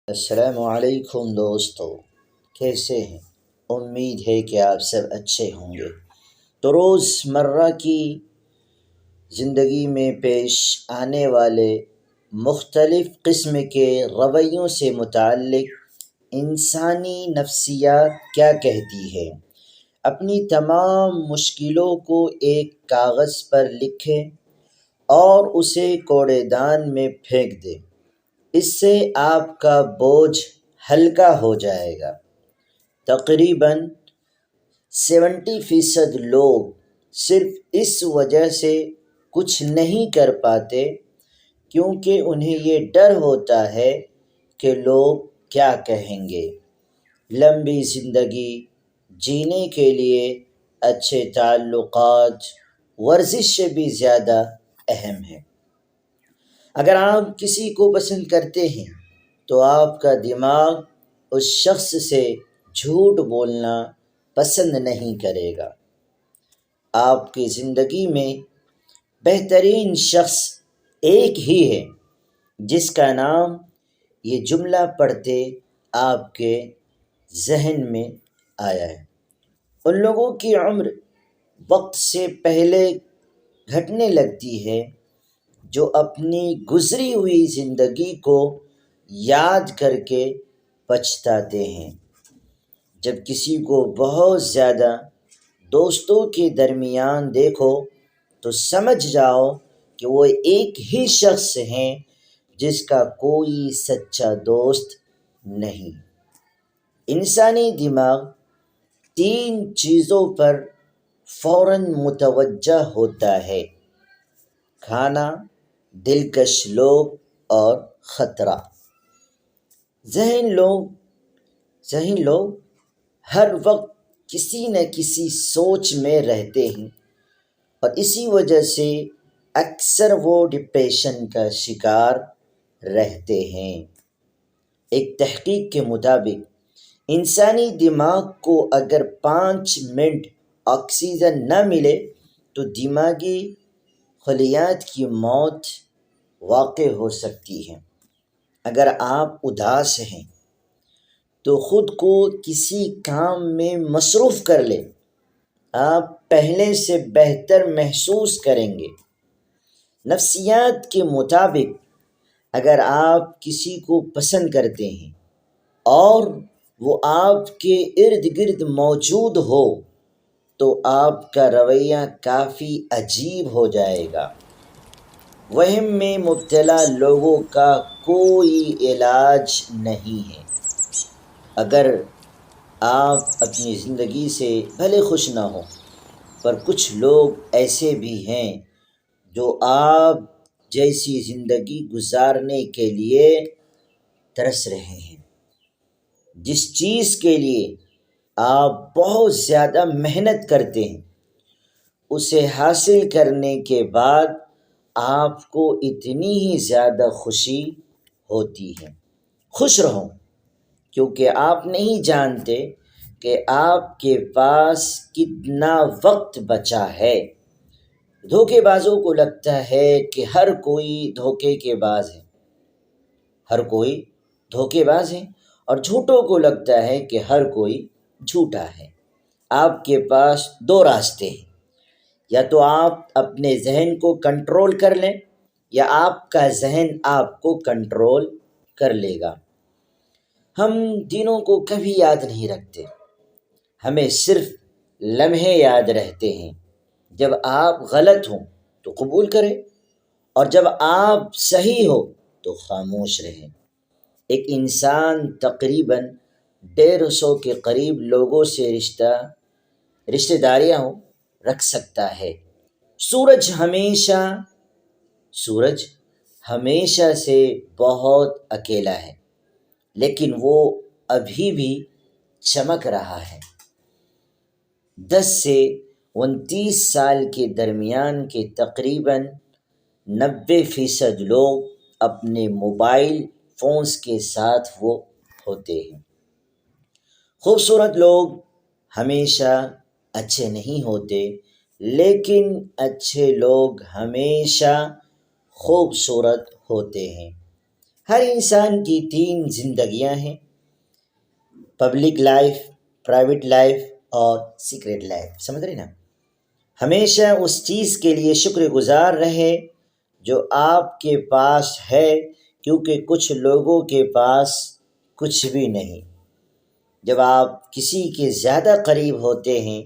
السلام علیکم دوستو، کیسے ہیں؟ امید ہے کہ آپ سب اچھے ہوں گے۔ تو روزمرہ کی زندگی میں پیش آنے والے مختلف قسم کے رویوں سے متعلق انسانی نفسیات کیا کہتی ہے؟ اپنی تمام مشکلوں کو ایک کاغذ پر لکھیں اور اسے کوڑے دان میں پھینک دیں۔ اس سے آپ کا بوجھ ہلکا ہو جائے گا۔ تقریباً 70% لوگ صرف اس وجہ سے کچھ نہیں کر پاتے کیونکہ انہیں یہ ڈر ہوتا ہے کہ لوگ کیا کہیں گے۔ لمبی زندگی جینے کے لیے اچھے تعلقات ورزش سے بھی زیادہ اہم ہے۔ اگر آپ کسی کو پسند کرتے ہیں تو آپ کا دماغ اس شخص سے جھوٹ بولنا پسند نہیں کرے گا۔ آپ کی زندگی میں بہترین شخص ایک ہی ہے جس کا نام یہ جملہ پڑھتے آپ کے ذہن میں آیا ہے۔ ان لوگوں کی عمر وقت سے پہلے گھٹنے لگتی ہے جو اپنی گزری ہوئی زندگی کو یاد کر کے پچھتاتے ہیں۔ جب کسی کو بہت زیادہ دوستوں کے درمیان دیکھو تو سمجھ جاؤ کہ وہ ایک ہی شخص ہیں جس کا کوئی سچا دوست نہیں۔ انسانی دماغ 3 چیزوں پر فوراً متوجہ ہوتا ہے: کھانا، دلکش لوگ اور خطرہ۔ ذہین لوگ ہر وقت کسی نہ کسی سوچ میں رہتے ہیں اور اسی وجہ سے اکثر وہ ڈپریشن کا شکار رہتے ہیں۔ ایک تحقیق کے مطابق انسانی دماغ کو اگر 5 منٹ آکسیجن نہ ملے تو دماغی خلیات کی موت واقع ہو سکتی ہے۔ اگر آپ اداس ہیں تو خود کو کسی کام میں مصروف کر لیں، آپ پہلے سے بہتر محسوس کریں گے۔ نفسیات کے مطابق اگر آپ کسی کو پسند کرتے ہیں اور وہ آپ کے ارد گرد موجود ہو تو آپ کا رویہ کافی عجیب ہو جائے گا۔ وہم میں مبتلا لوگوں کا کوئی علاج نہیں ہے۔ اگر آپ اپنی زندگی سے بھلے خوش نہ ہوں، پر کچھ لوگ ایسے بھی ہیں جو آپ جیسی زندگی گزارنے کے لیے ترس رہے ہیں۔ جس چیز کے لیے آپ بہت زیادہ محنت کرتے ہیں، اسے حاصل کرنے کے بعد آپ کو اتنی ہی زیادہ خوشی ہوتی ہے۔ خوش رہو، کیونکہ آپ نہیں جانتے کہ آپ کے پاس کتنا وقت بچا ہے۔ دھوکے بازوں کو لگتا ہے کہ ہر کوئی دھوکے کے باز ہے، اور جھوٹوں کو لگتا ہے کہ ہر کوئی جھوٹا ہے۔ آپ کے پاس 2 راستے ہیں: یا تو آپ اپنے ذہن کو کنٹرول کر لیں یا آپ کا ذہن آپ کو کنٹرول کر لے گا۔ ہم دنوں کو کبھی یاد نہیں رکھتے، ہمیں صرف لمحے یاد رہتے ہیں۔ جب آپ غلط ہوں تو قبول کریں اور جب آپ صحیح ہو تو خاموش رہیں۔ ایک انسان تقریباً 150 کے قریب لوگوں سے رشتہ داریاں رکھ سکتا ہے۔ سورج ہمیشہ سے بہت اکیلا ہے، لیکن وہ ابھی بھی چمک رہا ہے۔ 10 سے 29 سال کے درمیان کے تقریباً 90% لوگ اپنے موبائل فونز کے ساتھ وہ ہوتے ہیں۔ خوبصورت لوگ ہمیشہ اچھے نہیں ہوتے، لیکن اچھے لوگ ہمیشہ خوبصورت ہوتے ہیں۔ ہر انسان کی 3 زندگیاں ہیں، پبلک لائف، پرائیویٹ لائف اور سیکریٹ لائف، سمجھ رہے نا؟ ہمیشہ اس چیز کے لیے شکر گزار رہے جو آپ کے پاس ہے، کیونکہ کچھ لوگوں کے پاس کچھ بھی نہیں۔ جب آپ کسی کے زیادہ قریب ہوتے ہیں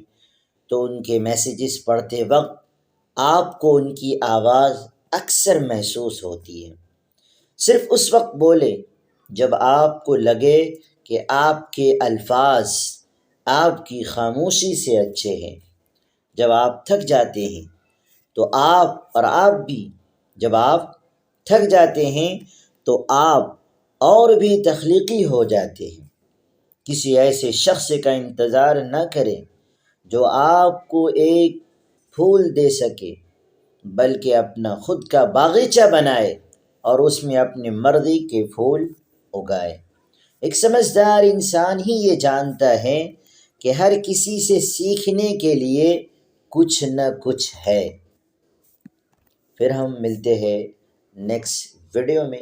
تو ان کے میسیجز پڑھتے وقت آپ کو ان کی آواز اکثر محسوس ہوتی ہے۔ صرف اس وقت بولے جب آپ کو لگے کہ آپ کے الفاظ آپ کی خاموشی سے اچھے ہیں۔ جب آپ تھک جاتے ہیں تو آپ بھی جب آپ تھک جاتے ہیں تو آپ اور بھی تخلیقی ہو جاتے ہیں۔ کسی ایسے شخص کا انتظار نہ کریں جو آپ کو ایک پھول دے سکے، بلکہ اپنا خود کا باغیچہ بنائے اور اس میں اپنی مرضی کے پھول اگائے۔ ایک سمجھدار انسان ہی یہ جانتا ہے کہ ہر کسی سے سیکھنے کے لیے کچھ نہ کچھ ہے۔ پھر ہم ملتے ہیں نیکسٹ ویڈیو میں۔